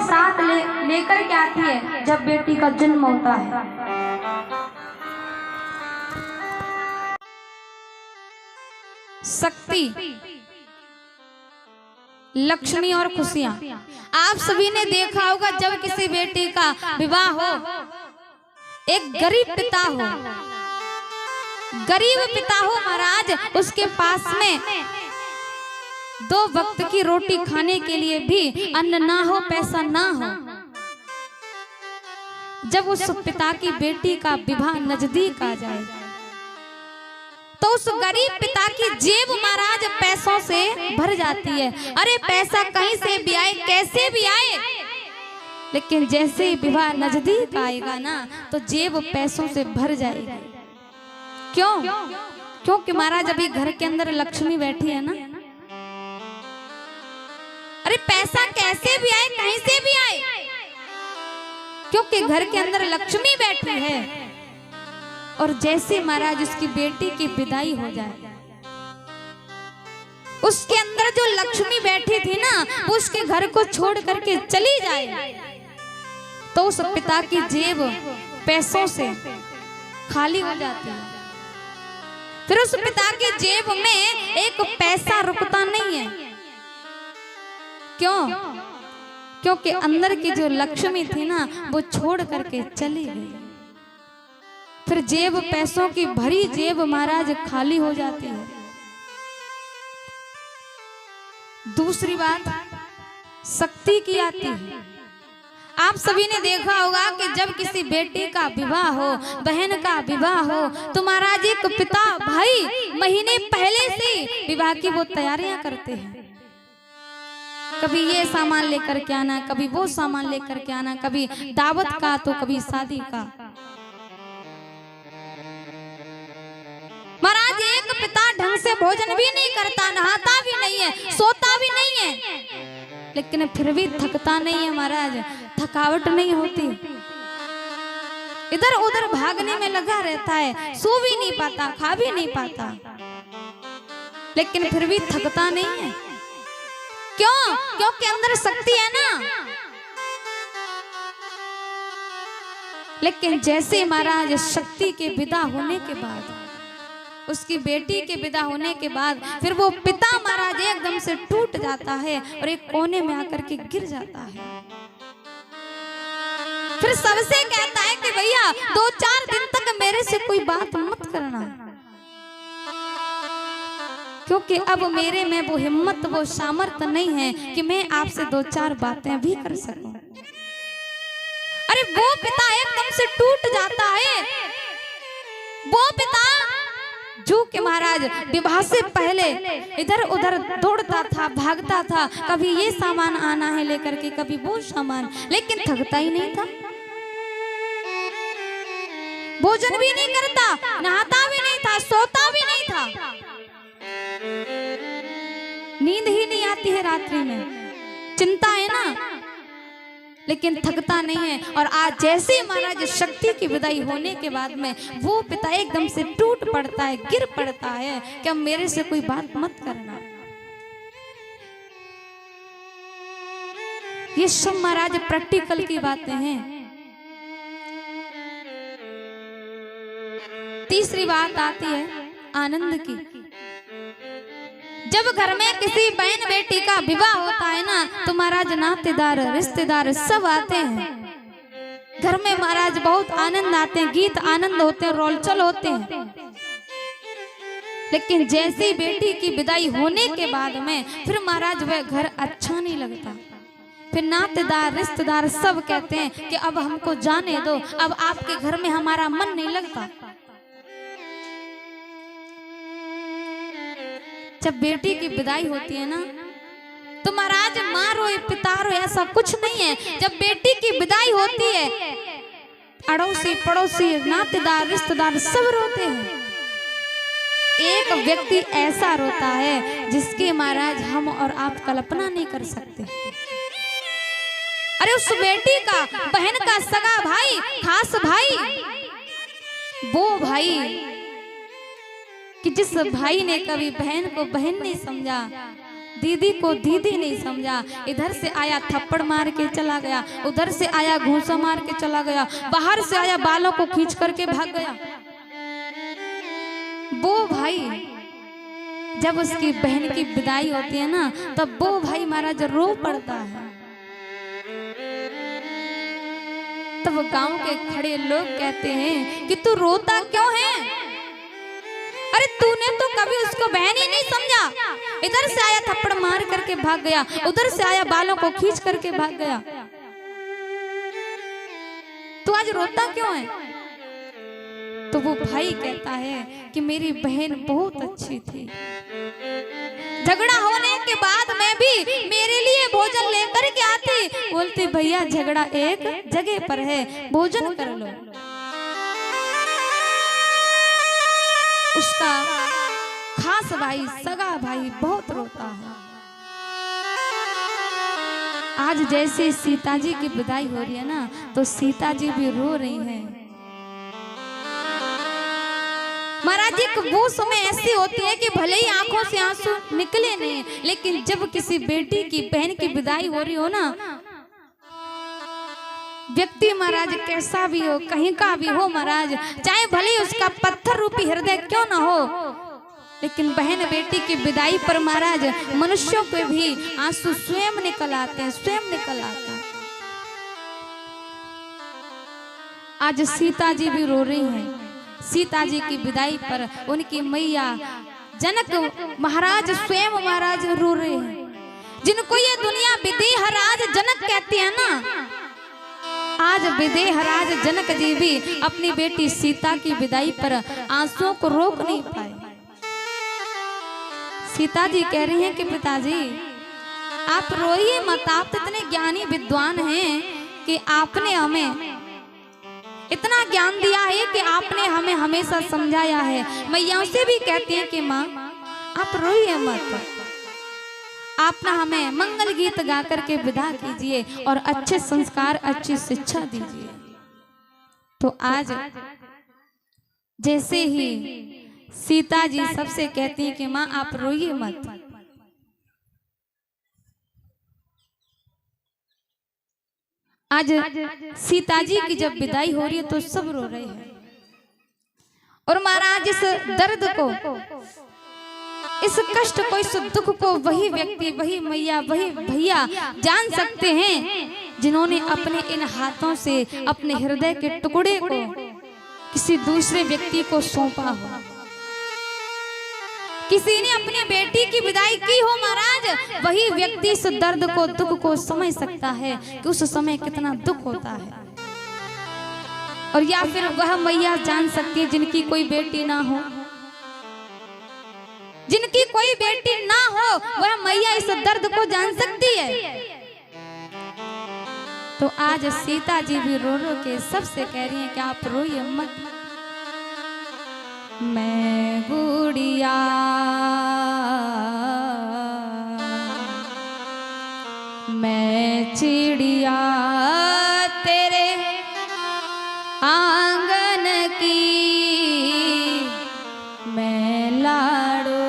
साथ लेकर के आती है जब बेटी का जन्म होता है। शक्ति, लक्ष्मी और खुशियां। आप सभी ने देखा होगा जब किसी बेटी का विवाह हो, एक गरीब पिता हो, गरीब पिता हो महाराज, उसके पास में 2 वक्त की रोटी खाने के लिए भी अन्न ना हो, पैसा ना हो। जब उस पिता की बेटी का विवाह नजदीक आ जाए तो उस गरीब पिता की जेब महाराज पैसों से भर जाती है। अरे पैसा कहीं से भी आए, कैसे भी आए, लेकिन जैसे ही विवाह नजदीक आएगा ना तो जेब पैसों से भर जाएगी। क्यों? क्योंकि महाराज अभी घर के अंदर लक्ष्मी बैठी है ना। अरे पैसा कैसे भी आए, कहीं से भी आए, क्योंकि घर के अंदर लक्ष्मी बैठी है। और जैसे महाराज उसकी बेटी की विदाई हो जाए, उसके अंदर जो लक्ष्मी बैठी थी ना, वो उसके घर को छोड़ करके चली जाए तो उस पिता की जेब पैसों से खाली हो जाती है। फिर उस पिता की जेब में एक पैसा रुकता नहीं है। क्यों? क्योंकि अंदर की जो लक्ष्मी थी ना वो छोड़ करके चली गई। फिर जेब पैसों की भरी जेब महाराज खाली हो जाती है। दूसरी बात शक्ति की आती है। आप सभी ने देखा होगा कि जब किसी बेटी का विवाह हो, बहन का विवाह हो, तो महाराज एक पिता भाई महीने पहले से विवाह की वो तैयारियां करते हैं। कभी ये सामान लेकर के आना, कभी वो सामान लेकर के आना, कभी दावत का तो कभी शादी का। महाराज एक पिता ढंग से भोजन भी नहीं करता, नहाता भी नहीं है, सोता भी नहीं है, लेकिन फिर भी थकता नहीं है महाराज, थकावट नहीं होती। इधर उधर भागने में लगा रहता है, सो भी नहीं पाता, खा भी नहीं पाता, लेकिन फिर भी थकता नहीं है। क्यों? क्योंकि अंदर शक्ति है ना। लेकिन जैसे महाराज शक्ति के विदा होने के बाद, उसकी बेटी के विदा होने के बाद, फिर वो पिता महाराज एकदम से टूट जाता है और एक कोने में आकर के गिर जाता है। फिर सबसे कहता है कि भैया 2-4 दिन तक मेरे से कोई बात मत करना, क्योंकि अब मेरे में वो हिम्मत, वो सामर्थ्य नहीं है कि मैं आपसे 2-4 बातें भी कर सकूं। अरे वो पिता एकदम से टूट जाता है। वो पिता जो कि महाराज विवाह से पहले इधर उधर दौड़ता था, भागता था, कभी ये सामान आना है लेकर के, कभी वो सामान, लेकिन थकता ही नहीं था, भोजन भी नहीं करता, नहाता भी नहीं था, सोता भी नहीं था, नींद ही नहीं आती है रात्रि में, चिंता है ना, लेकिन थकता नहीं है। और आज जैसे महाराज शक्ति की विदाई होने के बाद में वो पिता एकदम से टूट पड़ता है, गिर पड़ता है कि अब मेरे से कोई बात मत करना। ये सब महाराज प्रैक्टिकल की बातें हैं। तीसरी बात आती है आनंद की। जब घर में किसी बहन बेटी का विवाह होता है ना तो महाराज नातेदार, रिश्तेदार सब आते हैं। घर में महाराज बहुत आनंद आते हैं, गीत आनंद होते हैं, रोलचल होते हैं। लेकिन जैसे ही बेटी की विदाई होने के बाद में फिर महाराज वह घर अच्छा नहीं लगता। फिर नातेदार, रिश्तेदार सब कहते हैं कि अब हमको जाने दो, अब आपके घर में हमारा मन नहीं लगता। जब बेटी की विदाई होती है ना तो महाराज माँ रोए, पिता रोए, ऐसा कुछ नहीं है। जब बेटी की विदाई होती है अड़ोसी पड़ोसी, नातेदार, रिश्तेदार सब रोते हैं। एक व्यक्ति ऐसा रोता है जिसकी महाराज हम और आप कल्पना नहीं कर सकते। अरे उस बेटी का, बहन का सगा भाई, खास भाई, वो भाई कि जिस भाई ने कभी बहन को बहन नहीं समझा, दीदी को दीदी नहीं समझा। इधर से आया थप्पड़ मार के चला गया, उधर से आया घूंसा मार के चला गया, बाहर से आया बालों को खींच करके भाग गया। वो भाई जब उसकी बहन की विदाई होती है ना, तब वो भाई महाराज रो पड़ता है। तब गांव के खड़े लोग कहते हैं कि तू रोता क्यों है? अरे तूने तो कभी उसको बहन ही नहीं समझा। इधर से आया थप्पड़ मार करके भाग गया, उधर से आया बालों को खींच करके भाग गया। तू आज रोता क्यों है? तो वो भाई कहता है कि मेरी बहन बहुत अच्छी थी। झगड़ा होने के बाद मैं भी मेरे लिए भोजन लेकर के आती। बोलती भैया झगड़ा एक जगह पर है, भोजन कर लो। उसका खास भाई, सगा भाई बहुत रोता है। आज जैसे सीता जी की विदाई हो रही है ना, तो सीता जी भी रो रही हैं। महाराज एक वो समय ऐसी होती है कि भले ही आंखों से आंसू निकले नहीं, लेकिन जब किसी बेटी की बहन की विदाई हो रही हो ना, व्यक्ति महाराज कैसा भी हो, कहीं का भी हो महाराज, चाहे भले ही उसका पत्थर रूपी हृदय क्यों ना हो, लेकिन बहन बेटी की विदाई पर महाराज मनुष्यों के भी आंसू स्वयं निकल आते हैं, स्वयं निकल आते हैं। आज सीता जी भी रो रही हैं। सीता जी की विदाई पर उनकी मैया जनक महाराज स्वयं महाराज रो रहे हैं, जिनको ये दुनिया विदेहराज जनक कहती है ना। आज विदेहराज जनक जी भी अपनी बेटी सीता की विदाई पर आंसुओं को रोक नहीं पाए। सीता जी कह रही हैं कि पिताजी आप रोइए मत, आप तो इतने ज्ञानी विद्वान हैं कि आपने हमें इतना ज्ञान दिया है कि आपने हमें हमेशा समझाया है। मैया से भी कहती हैं कि माँ आप रोइए मत, आप ना हमें मंगल गीत गा करके विदा कीजिए और अच्छे संस्कार, अच्छी शिक्षा दीजिए। तो आज जैसे ही सीता जी सबसे कहती हैं कि माँ आप रोइए मत, आज सीता जी की जब विदाई हो रही है तो सब रो रहे हैं। और महाराज इस दर्द को, इस कष्ट को, इस दुख को वही व्यक्ति, वही मैया, वही भैया जान सकते हैं जिन्होंने अपने इन हाथों से अपने हृदय के टुकड़े को किसी दूसरे व्यक्ति को सौंपा हो। किसी ने अपनी बेटी की विदाई की हो महाराज, वही व्यक्ति इस दर्द को, दुख को समझ सकता है कि उस समय कितना दुख होता है। और या फिर वह मैया जान सकती है जिनकी कोई बेटी ना हो, जिनकी कोई बेटी ना हो, वह मैया इस दर्द को जान सकती है। तो आज सीता जी भी रो रो के सबसे कह रही हैं कि आप रोइए मत। मैं गुड़िया मैं चिड़िया तेरे आंगन की, मैं लाड़ो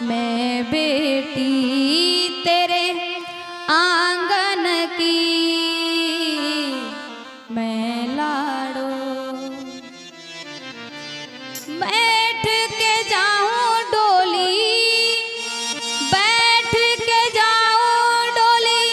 मैं बेटी तेरे आंगन की, मैं लाड़ो बैठ के जाऊं डोली, बैठ के जाऊं डोली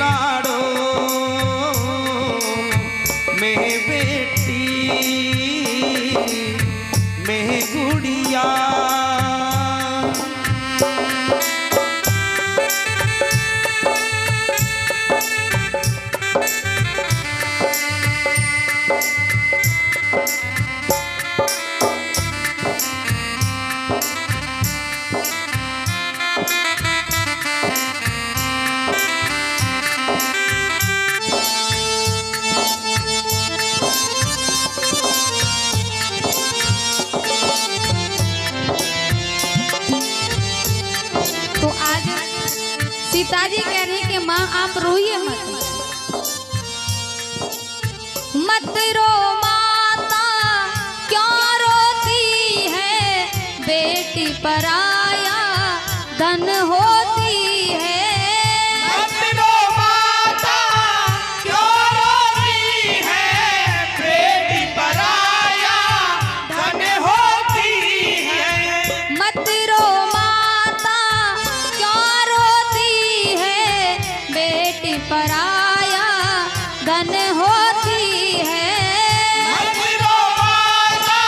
लाड़ो में बेटी में गुड़िया। सीता जी कह रही कि माँ आप रोइए मत, मत रो माता क्यों रोती है, बेटी पराया धन होती है। मत रो माता क्यों रोती है, बेटी पराया धन होती है। मत रो माता क्यों रोती है, बेटी पराया धन होती है। मत रो माता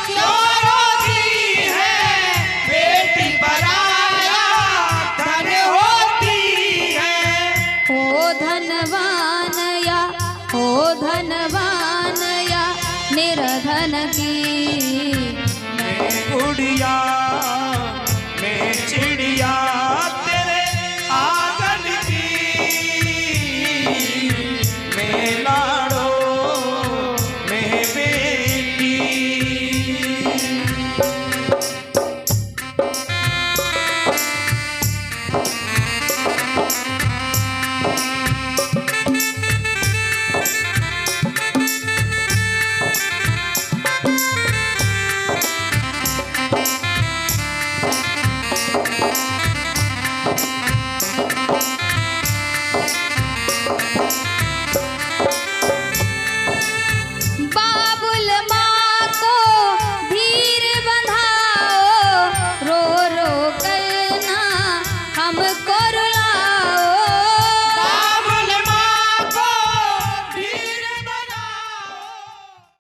क्यों रोती है, बेटी पराया धन होती है। हो धनवान या निर्धन की मैं गुड़िया